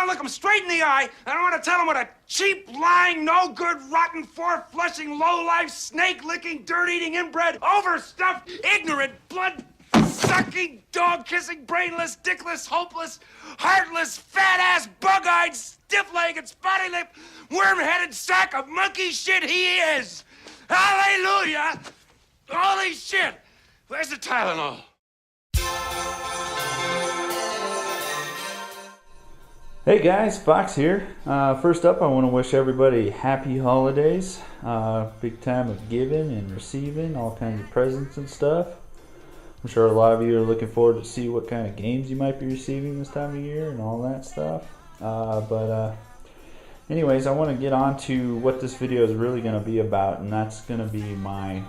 to look them straight in the eye, and I want to tell them what a cheap, lying, no-good, rotten, four-flushing, low-life, snake-licking, dirt-eating, inbred, overstuffed, ignorant, blood-sucking, dog-kissing, brainless, dickless, hopeless, heartless, fat-ass, bug-eyed, stiff-legged, spotty-lipped, worm-headed sack of monkey shit he is! Hallelujah! Holy shit! Where's the Tylenol? Hey guys, Fox here. First up, I want to wish everybody happy holidays. Big time of giving and receiving, all kinds of presents and stuff. I'm sure a lot of you are looking forward to see what kind of games you might be receiving this time of year and all that stuff. Anyways, I want to get on to what this video is really going to be about, and that's going to be my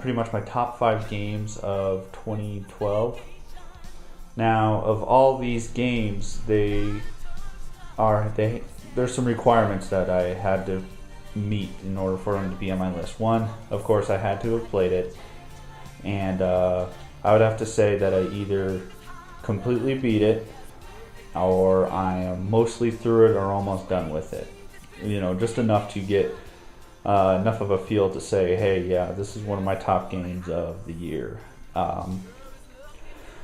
pretty much my top 5 games of 2012. Now, of all these games, there's some requirements that I had to meet in order for them to be on my list. One, of course, I had to have played it, and I would have to say that I either completely beat it, or I am mostly through it or almost done with it. You know, just enough to get enough of a feel to say, hey, yeah, this is one of my top games of the year.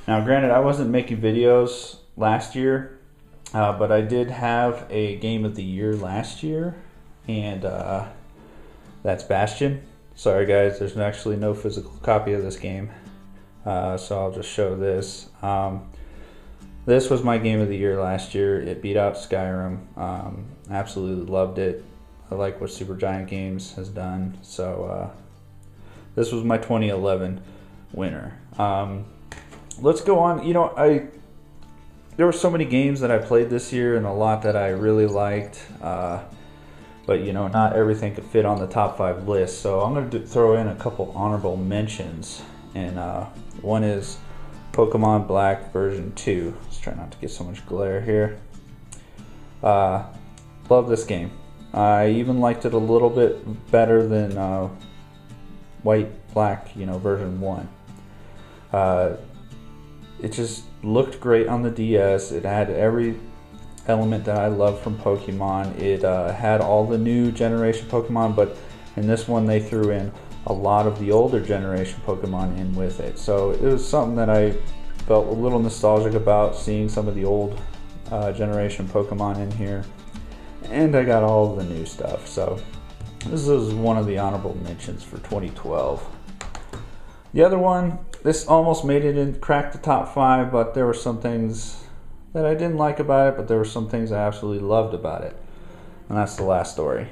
Now, granted, I wasn't making videos last year, but I did have a game of the year last year, and that's Bastion. Sorry guys, there's actually no physical copy of this game, so I'll just show this. This was my game of the year last year. It beat out Skyrim. Absolutely loved it. I like what Supergiant Games has done, so this was my 2011 winner. Let's go on. You know, there were so many games that I played this year and a lot that I really liked, but you know, not everything could fit on the top 5 list, so I'm going to throw in a couple honorable mentions, and one is Pokemon Black version 2. Let's try not to get so much glare here. Love this game. I even liked it a little bit better than White Black, you know, version 1. It just looked great on the DS. It had every element that I love from Pokemon. It had all the new generation Pokemon, but in this one they threw in a lot of the older generation Pokemon in with it. So it was something that I felt a little nostalgic about, seeing some of the old generation Pokemon in here. And I got all the new stuff. So this is one of the honorable mentions for 2012. The other one, this almost made it and cracked the top 5, but there were some things that I didn't like about it, but there were some things I absolutely loved about it. And that's The Last Story.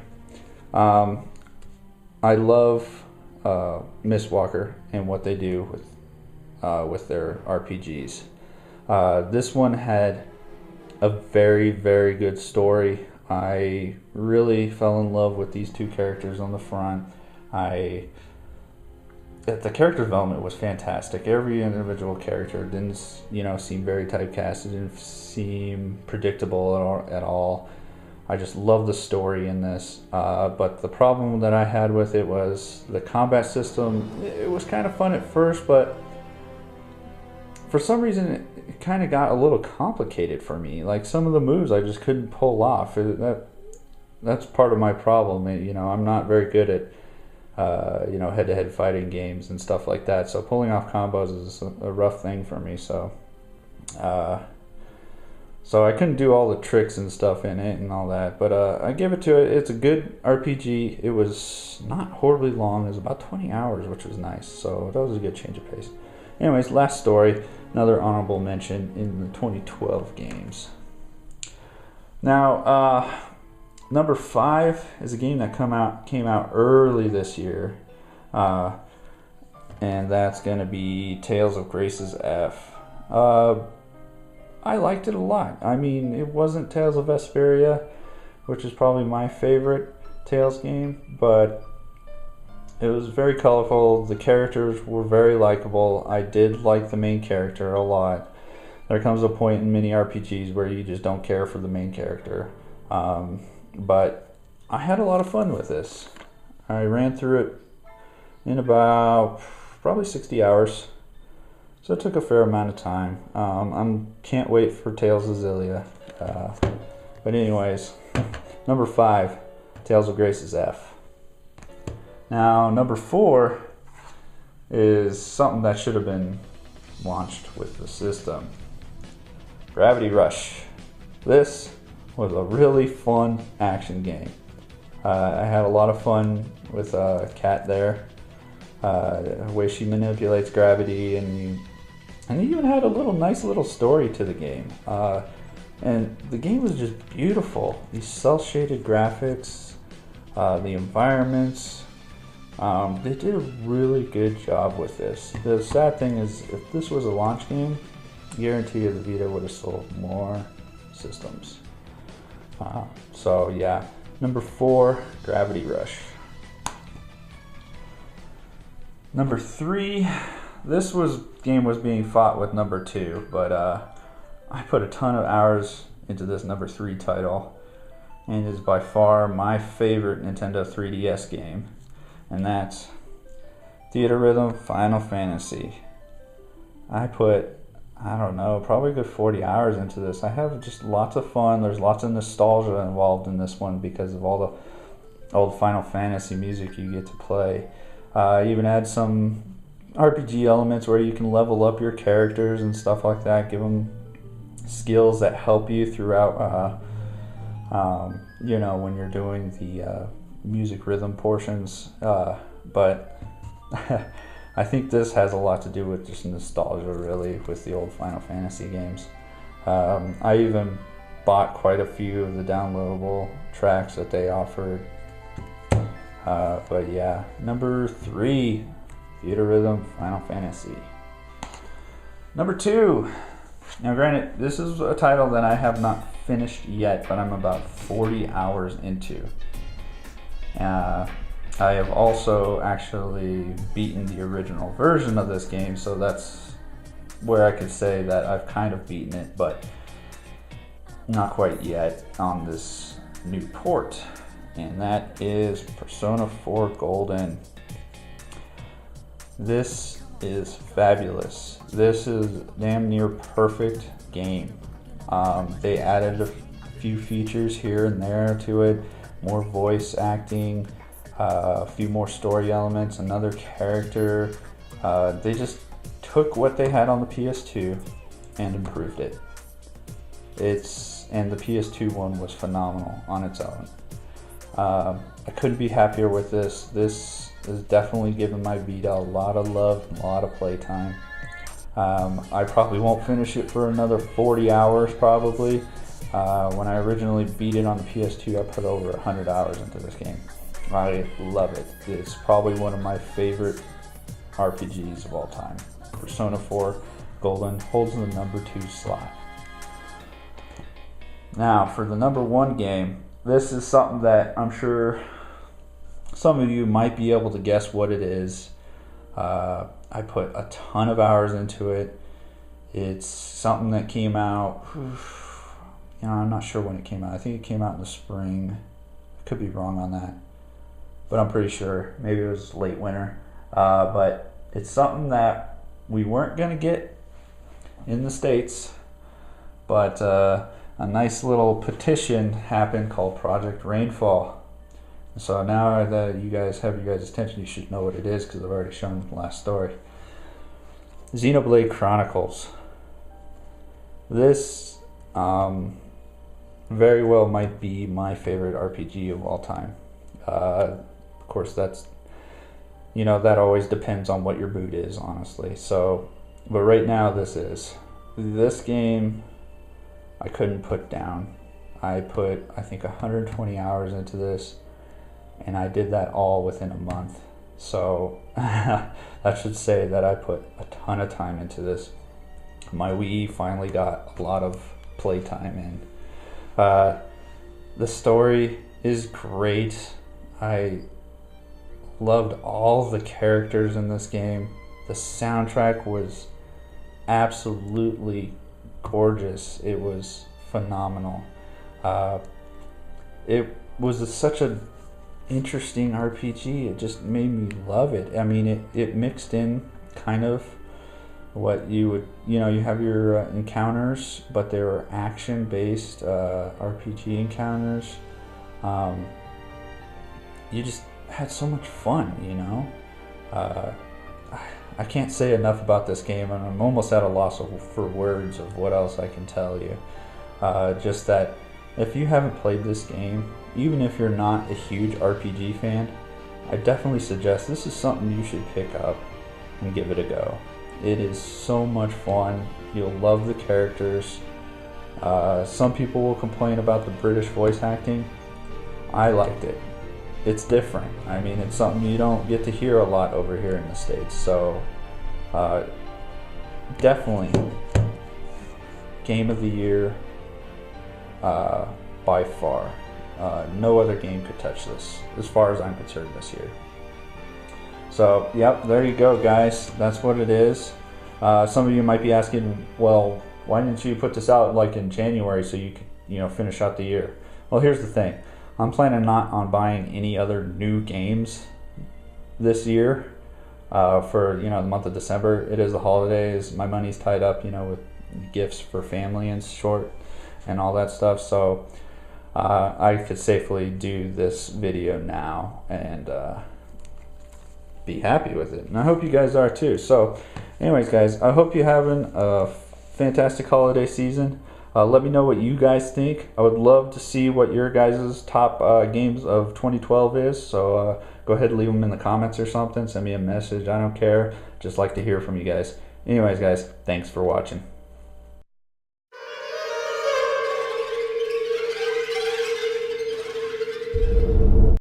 I love Mistwalker and what they do with their RPGs. This one had a very, very good story. I really fell in love with these two characters on the front. The character development was fantastic. Every individual character didn't, you know, seem very typecast. It didn't seem predictable at all. I just love the story in this. But the problem that I had with it was the combat system. It was kind of fun at first, but for some reason it kind of got a little complicated for me. Like some of the moves I just couldn't pull off. That's part of my problem. You know, I'm not very good at you know, head-to-head fighting games and stuff like that. So pulling off combos is a rough thing for me. So I couldn't do all the tricks and stuff in it and all that. But I give it to it. It's a good RPG. It was not horribly long. It was about 20 hours, which was nice. So that was a good change of pace. Anyways, Last Story, another honorable mention in the 2012 games. Now, number 5 is a game that came out early this year, and that's going to be Tales of Grace's F. I liked it a lot. I mean, it wasn't Tales of Vesperia, which is probably my favorite Tales game, but it was very colorful. The characters were very likable. I did like the main character a lot. There comes a point in many RPGs where you just don't care for the main character. But I had a lot of fun with this. I ran through it in about probably 60 hours. So it took a fair amount of time. Can't wait for Tales of Xillia. But anyways, number 5, Tales of Grace's F. Now, number 4 is something that should have been launched with the system. Gravity Rush. This was a really fun action game. I had a lot of fun with Kat there. The way she manipulates gravity, and it even had a nice little story to the game. And the game was just beautiful. These cel-shaded graphics, the environments. They did a really good job with this. The sad thing is, if this was a launch game, I guarantee you the Vita would have sold more systems. So yeah, number 4, Gravity Rush. Number 3, this game was being fought with number 2, but I put a ton of hours into this number 3 title, and it is by far my favorite Nintendo 3DS game, and that's Theater Rhythm Final Fantasy. I put, I don't know, probably a good 40 hours into this. I have just lots of fun. There's lots of nostalgia involved in this one because of all the old Final Fantasy music you get to play. Even add some RPG elements where you can level up your characters and stuff like that, give them skills that help you throughout, when you're doing the music rhythm portions. But I think this has a lot to do with just nostalgia, really, with the old Final Fantasy games. I even bought quite a few of the downloadable tracks that they offered. But yeah, number 3, Theater Rhythm Final Fantasy. Number 2. Now granted, this is a title that I have not finished yet, but I'm about 40 hours into. I have also actually beaten the original version of this game, so that's where I could say that I've kind of beaten it, but not quite yet on this new port. And that is Persona 4 Golden. This is fabulous. This is damn near perfect game. They added a few features here and there to it, more voice acting, a few more story elements, another character. They just took what they had on the PS2 and improved it. And the PS2 one was phenomenal on its own. I couldn't be happier with this. This is definitely giving my Vita a lot of love, a lot of playtime. I probably won't finish it for another 40 hours probably. When I originally beat it on the PS2, I put over 100 hours into this game. I love it. It's probably one of my favorite RPGs of all time. Persona 4 Golden holds the number 2 slot. Now for the number 1 game, this is something that I'm sure some of you might be able to guess what it is. I put a ton of hours into it. It's something that came out, I'm not sure when it came out. I think it came out in the spring. I could be wrong on that, but I'm pretty sure. Maybe it was late winter. But it's something that we weren't going to get in the States, but a nice little petition happened called Project Rainfall. So now that you guys have your guys' attention, you should know what it is because I've already shown the last story. Xenoblade Chronicles. This very well might be my favorite RPG of all time. Of course, that's, that always depends on what your mood is, honestly. So, but right now this game I couldn't put down. I put, I think, 120 hours into this, and I did that all within a month. So that should say that I put a ton of time into this. My Wii finally got a lot of playtime in. The story is great. I loved all the characters in this game. The soundtrack was absolutely gorgeous. It was phenomenal. It was such an interesting RPG. It just made me love it. I mean, it mixed in kind of what you would, you have your encounters, but they were action-based RPG encounters. You just had so much fun, I can't say enough about this game, and I'm almost at a loss for words of what else I can tell you. Just that if you haven't played this game, even if you're not a huge RPG fan, I definitely suggest this is something you should pick up and give it a go. It is so much fun. You'll love the characters. Some people will complain about the British voice acting. I liked it. It's different. I mean, it's something you don't get to hear a lot over here in the States. So, definitely game of the year by far. No other game could touch this, as far as I'm concerned, this year. So, yep, there you go, guys. That's what it is. Some of you might be asking, well, why didn't you put this out like in January so you could, finish out the year? Well, here's the thing. I'm planning not on buying any other new games this year for, the month of December. It is the holidays. My money's tied up, with gifts for family and short and all that stuff. So I could safely do this video now and be happy with it. And I hope you guys are too. So anyways, guys, I hope you're having a fantastic holiday season. Let me know what you guys think. I would love to see what your guys' top games of 2012 is. So go ahead and leave them in the comments or something. Send me a message. I don't care. Just like to hear from you guys. Anyways, guys, thanks for watching.